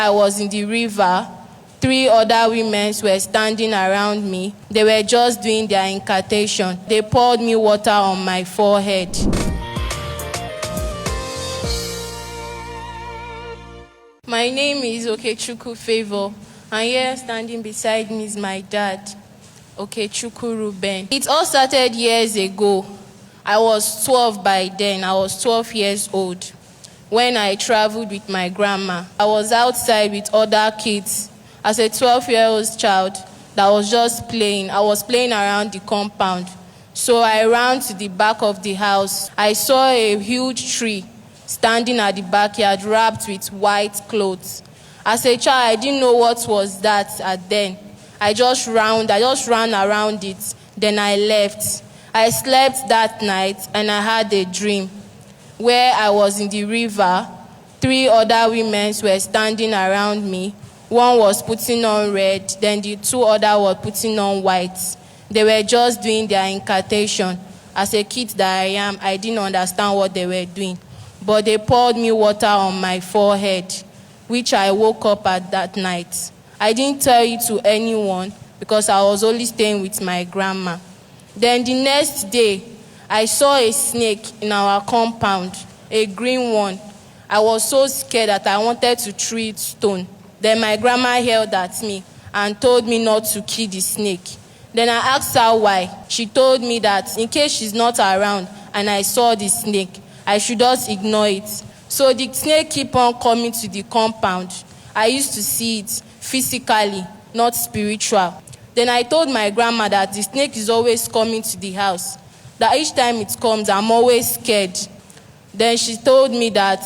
I was in the river, 3 other women were standing around me. They were just doing their incantation. They poured me water on my forehead. My name is Favour, and here standing beside me is my dad, Ruben. It all started years ago. I was 12 by then. I was 12 years old when I traveled with my grandma. I was outside with other kids as a 12-year-old child that was just playing. I was playing around the compound. So I ran to the back of the house. I saw a huge tree standing at the backyard wrapped with white clothes. As a child, I didn't know what was that at then. I just ran around it, then I left. I slept that night and I had a dream where I was in the river. 3 other women were standing around me. One was putting on red, then the 2 others were putting on white. They were just doing their incantation. As a kid that I am, I didn't understand what they were doing. But they poured me water on my forehead, which I woke up at that night. I didn't tell it to anyone because I was only staying with my grandma. Then the next day, I saw a snake in our compound, a green one. I was so scared that I wanted to throw it stone. Then my grandma yelled at me and told me not to kill the snake. Then I asked her why. She told me that in case she's not around and I saw the snake, I should just ignore it. So the snake kept on coming to the compound. I used to see it physically, not spiritual. Then I told my grandma that the snake is always coming to the house, that each time it comes, I'm always scared. Then she told me that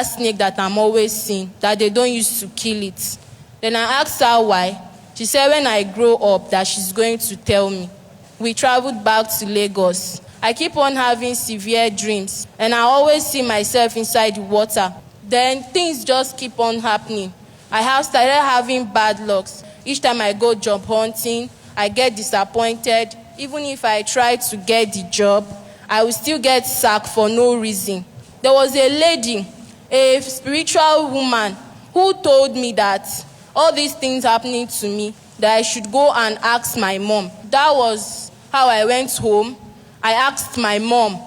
snake that I'm always seeing, that they don't use to kill it. Then I asked her why. She said when I grow up that she's going to tell me. We traveled back to Lagos. I keep on having severe dreams, and I always see myself inside the water. Then things just keep on happening. I have started having bad lucks. Each time I go job hunting, I get disappointed. Even if I try to get the job, I will still get sacked for no reason. There was a lady, a spiritual woman, who told me that all these things happening to me, that I should go and ask my mom. That was how I went home. I asked my mom.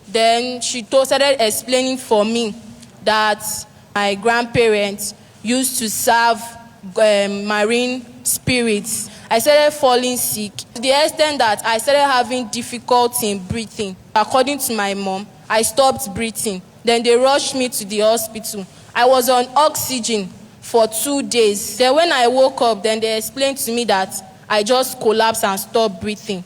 Then she started explaining for me that my grandparents used to serve marine spirits. I started falling sick to the extent that I started having difficulty in breathing. According to my mom, I stopped breathing. Then they rushed me to the hospital. I was on oxygen for 2 days. Then when I woke up, then they explained to me that I just collapsed and stopped breathing.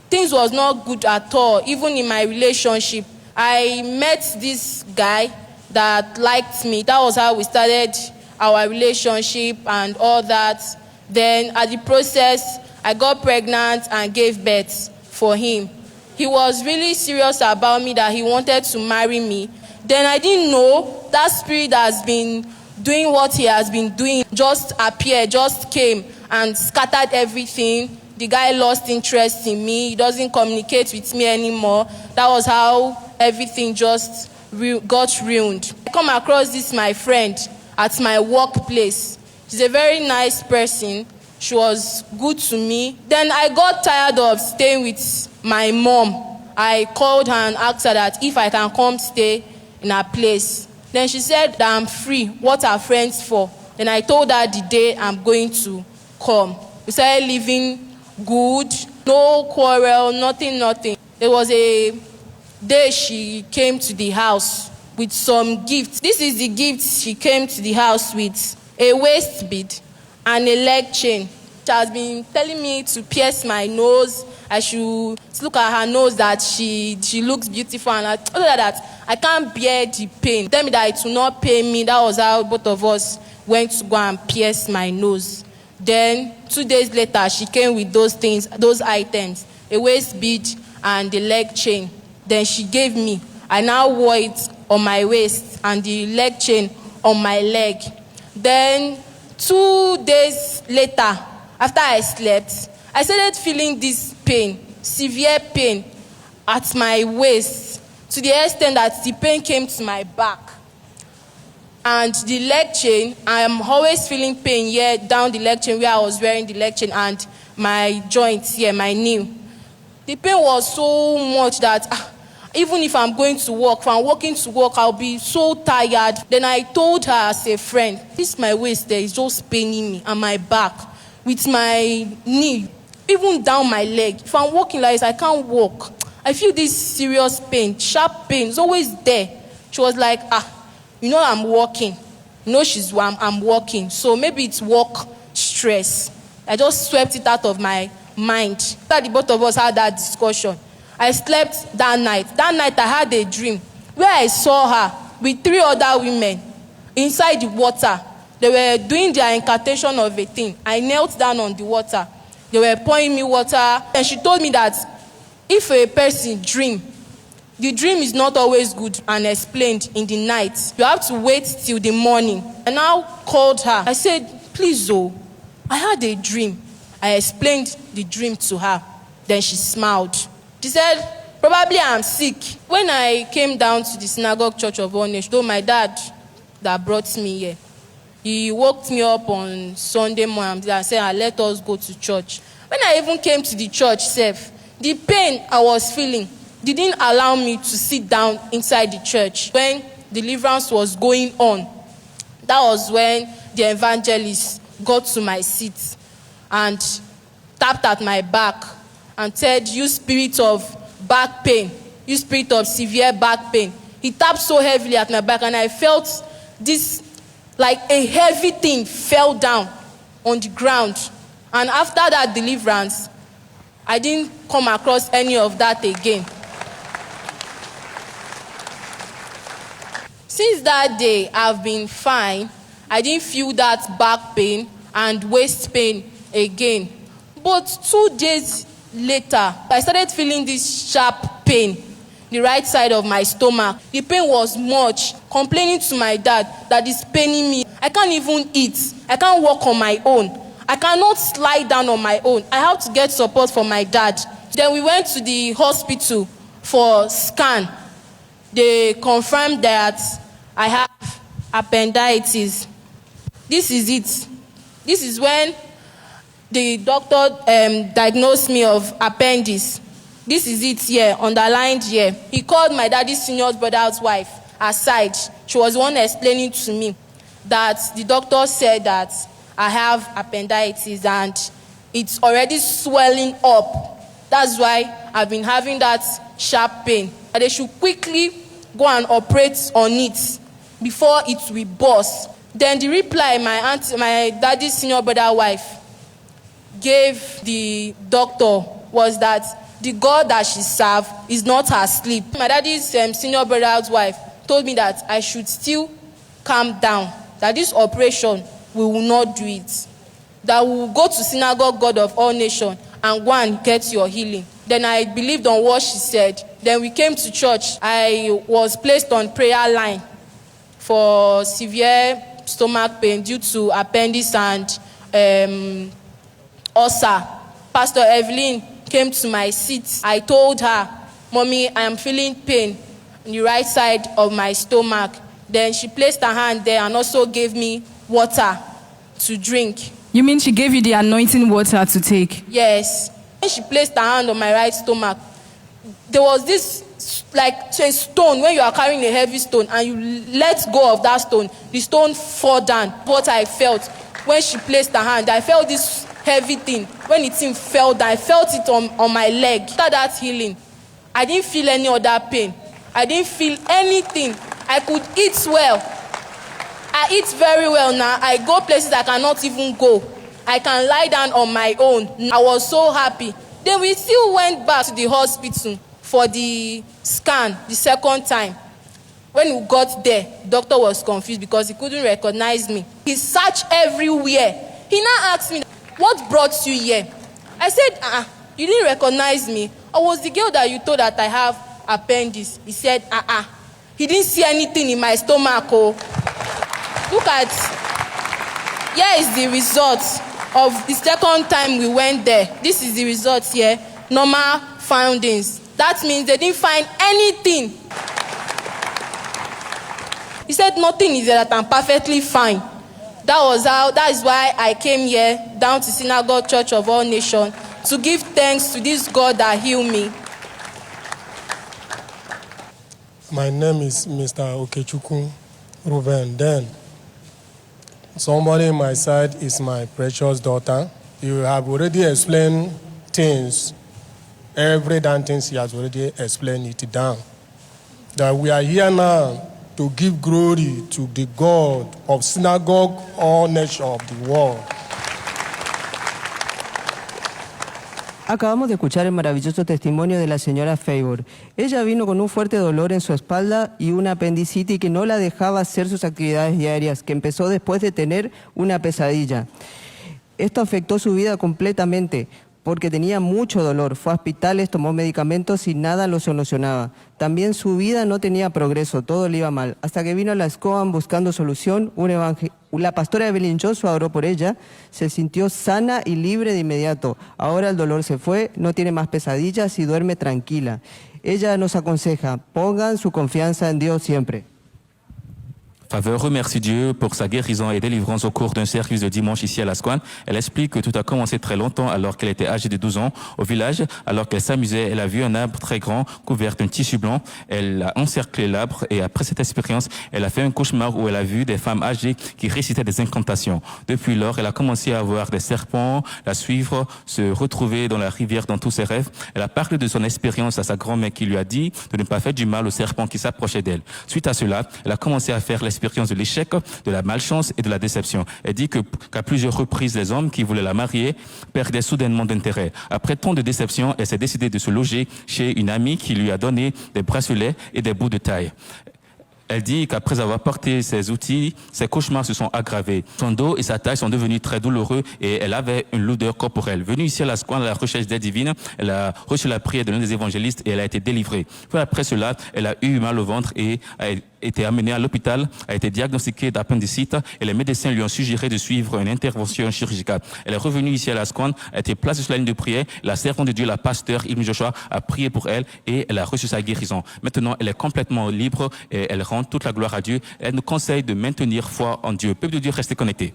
Things was not good at all. Even in my relationship, I met this guy that liked me. That was how we started our relationship and all that. Then at the process, I got pregnant and gave birth for him. He was really serious about me, that he wanted to marry me. Then I didn't know that spirit that has been doing what he has been doing just appeared, just came and scattered everything. The guy lost interest in me. He doesn't communicate with me anymore. That was how everything just got ruined. I come across this, my friend, at my workplace. She's a very nice person. She was good to me. Then I got tired of staying with my mom. I called her and asked her that if I can come stay in her place. Then she said that I'm free. What are friends for? Then I told her the day I'm going to come. We started living good, no quarrel, nothing. There was a day she came to the house with some gifts. This is the gifts she came to the house with: a waist bead and a leg chain. She has been telling me to pierce my nose. I should look at her nose, that she looks beautiful, and I told her that I can't bear the pain. Tell me that it will not pain me. That was how both of us went to go and pierce my nose. Then 2 days later, she came with those things, those items, a waist bead and the leg chain. Then she gave me. I now wore it on my waist and the leg chain on my leg. Then 2 days later, after I slept, I started feeling this pain, severe pain at my waist, to the extent that the pain came to my back. and the leg chain, I am always feeling pain here down the leg chain where I was wearing the leg chain, and my joints here, my knee. The pain was so much that even if I'm going to work, if I'm walking to work, I'll be so tired. Then I told her as a friend, this my waist there is just paining me, and my back with my knee, even down my leg. If I'm walking like this, I can't walk. I feel this serious pain, sharp pain. It's always there. She was like, I'm walking. I'm walking. So maybe it's work stress. I just swept it out of my mind. After the both of us had that discussion, I slept that night. That night I had a dream where I saw her with 3 other women inside the water. They were doing their incantation of a thing. I knelt down on the water. They were pouring me water. And she told me that if a person dream, the dream is not always good and explained in the night. You have to wait till the morning. I now called her. I said, please, I had a dream. I explained the dream to her. Then she smiled. She said, probably I'm sick. When I came down to the Synagogue Church of All Nations, though my dad that brought me here, he woke me up on Sunday morning and said, let us go to church. When I even came to the church self, the pain I was feeling didn't allow me to sit down inside the church. When deliverance was going on, that was when the evangelist got to my seat and tapped at my back and said, you spirit of back pain, you spirit of severe back pain. He tapped so heavily at my back, and I felt this, like a heavy thing fell down on the ground. And after that deliverance, I didn't come across any of that again. Since that day, I've been fine. I didn't feel that back pain and waist pain again. But 2 days later, I started feeling this sharp pain, the right side of my stomach. The pain was much, complaining to my dad that it's paining me. I can't even eat. I can't walk on my own. I cannot slide down on my own. I have to get support from my dad. Then we went to the hospital for scan. They confirmed that I have appendicitis. This is it. This is when the doctor diagnosed me of appendix. This is it here, underlined here. He called my daddy's senior brother's wife aside. She was the one explaining to me that the doctor said that I have appendicitis and it's already swelling up. That's why I've been having that sharp pain. And they should quickly go and operate on it before it will burst. Then the reply my daddy's senior brother's wife gave the doctor was that the God that she served is not asleep. My daddy's senior brother's wife told me that I should still calm down, that this operation, we will not do it. That we will go to Synagogue God of All Nations and go and get your healing. Then I believed on what she said. Then we came to church. I was placed on prayer line for severe stomach pain due to appendix and ulcer. Pastor Evelyn came to my seat. I told her, Mommy, I am feeling pain on the right side of my stomach. Then she placed her hand there and also gave me water to drink. You mean she gave you the anointing water to take? Yes. When she placed her hand on my right stomach, there was this like a stone. When you are carrying a heavy stone and you let go of that stone, the stone fall down. What I felt when she placed her hand, I felt this heavy thing. When the thing fell down, I felt it on my leg. After that healing, I didn't feel any other pain. I didn't feel anything. I could eat well. I eat very well now. I go places I cannot even go. I can lie down on my own. I was so happy. Then we still went back to the hospital for the scan the second time. When we got there, the doctor was confused because he couldn't recognize me. He searched everywhere. He now asked me, what brought you here? I said, you didn't recognize me. I was the girl that you told that I have appendix. He said, He didn't see anything in my stomach. Oh. Look at, here is the result of the second time we went there. This is the result here. Normal findings. That means they didn't find anything. He said, nothing is there, that I'm perfectly fine. That is why I came here, down to Synagogue Church of All Nations, to give thanks to this God that healed me. My name is Mr. Okechukwu Ruben. Then, somebody on my side is my precious daughter. You have already explained things. Every damn thing she has already explained it down. That we are here now to give glory to the God of Synagogue, all nations of the world. Acabamos de escuchar el maravilloso testimonio de la señora Favour. Ella vino con un fuerte dolor en su espalda y una apendicitis que no la dejaba hacer sus actividades diarias, que empezó después de tener una pesadilla. Esto afectó su vida completamente porque tenía mucho dolor. Fue a hospitales, tomó medicamentos y nada lo solucionaba. También su vida no tenía progreso, todo le iba mal. Hasta que vino a la SCOAN buscando solución, la pastora Evelyn oró por ella, se sintió sana y libre de inmediato. Ahora el dolor se fue, no tiene más pesadillas y duerme tranquila. Ella nos aconseja, pongan su confianza en Dios siempre. Favour remercie Dieu pour sa guérison et délivrance au cours d'un service de dimanche ici à la SCOAN. Elle explique que tout a commencé très longtemps alors qu'elle était âgée de 12 ans. Au village, alors qu'elle s'amusait, elle a vu un arbre très grand couvert d'un tissu blanc. Elle a encerclé l'arbre et après cette expérience, elle a fait un cauchemar où elle a vu des femmes âgées qui récitaient des incantations. Depuis lors, elle a commencé à voir des serpents, la suivre, se retrouver dans la rivière dans tous ses rêves. Elle a parlé de son expérience à sa grand-mère qui lui a dit de ne pas faire du mal aux serpents qui s'approchaient d'elle. Suite à cela, elle a commencé à faire l'expérience de l'échec, de la malchance et de la déception. Elle dit qu'à plusieurs reprises, les hommes qui voulaient la marier perdaient soudainement d'intérêt. Après tant de déceptions, elle s'est décidée de se loger chez une amie qui lui a donné des bracelets et des bouts de taille. Elle dit qu'après avoir porté ses outils, ses cauchemars se sont aggravés. Son dos et sa taille sont devenus très douloureux et elle avait une lourdeur corporelle. Venue ici à la SCOAN à la recherche d'aide divine, elle a reçu la prière de l'un des évangélistes et elle a été délivrée. Puis après cela, elle a eu mal au ventre et a été amenée à l'hôpital, a été diagnostiquée d'appendicitis et les médecins lui ont suggéré de suivre une intervention chirurgicale. Elle est revenue ici à la SCOAN, a été placée sur la ligne de prière. La servante de Dieu, la pasteur Evelyn a prié pour elle et elle a reçu sa guérison. Maintenant, elle est complètement libre et elle rend toute la gloire à Dieu. Elle nous conseille de maintenir foi en Dieu. Peuple de Dieu, restez connectés.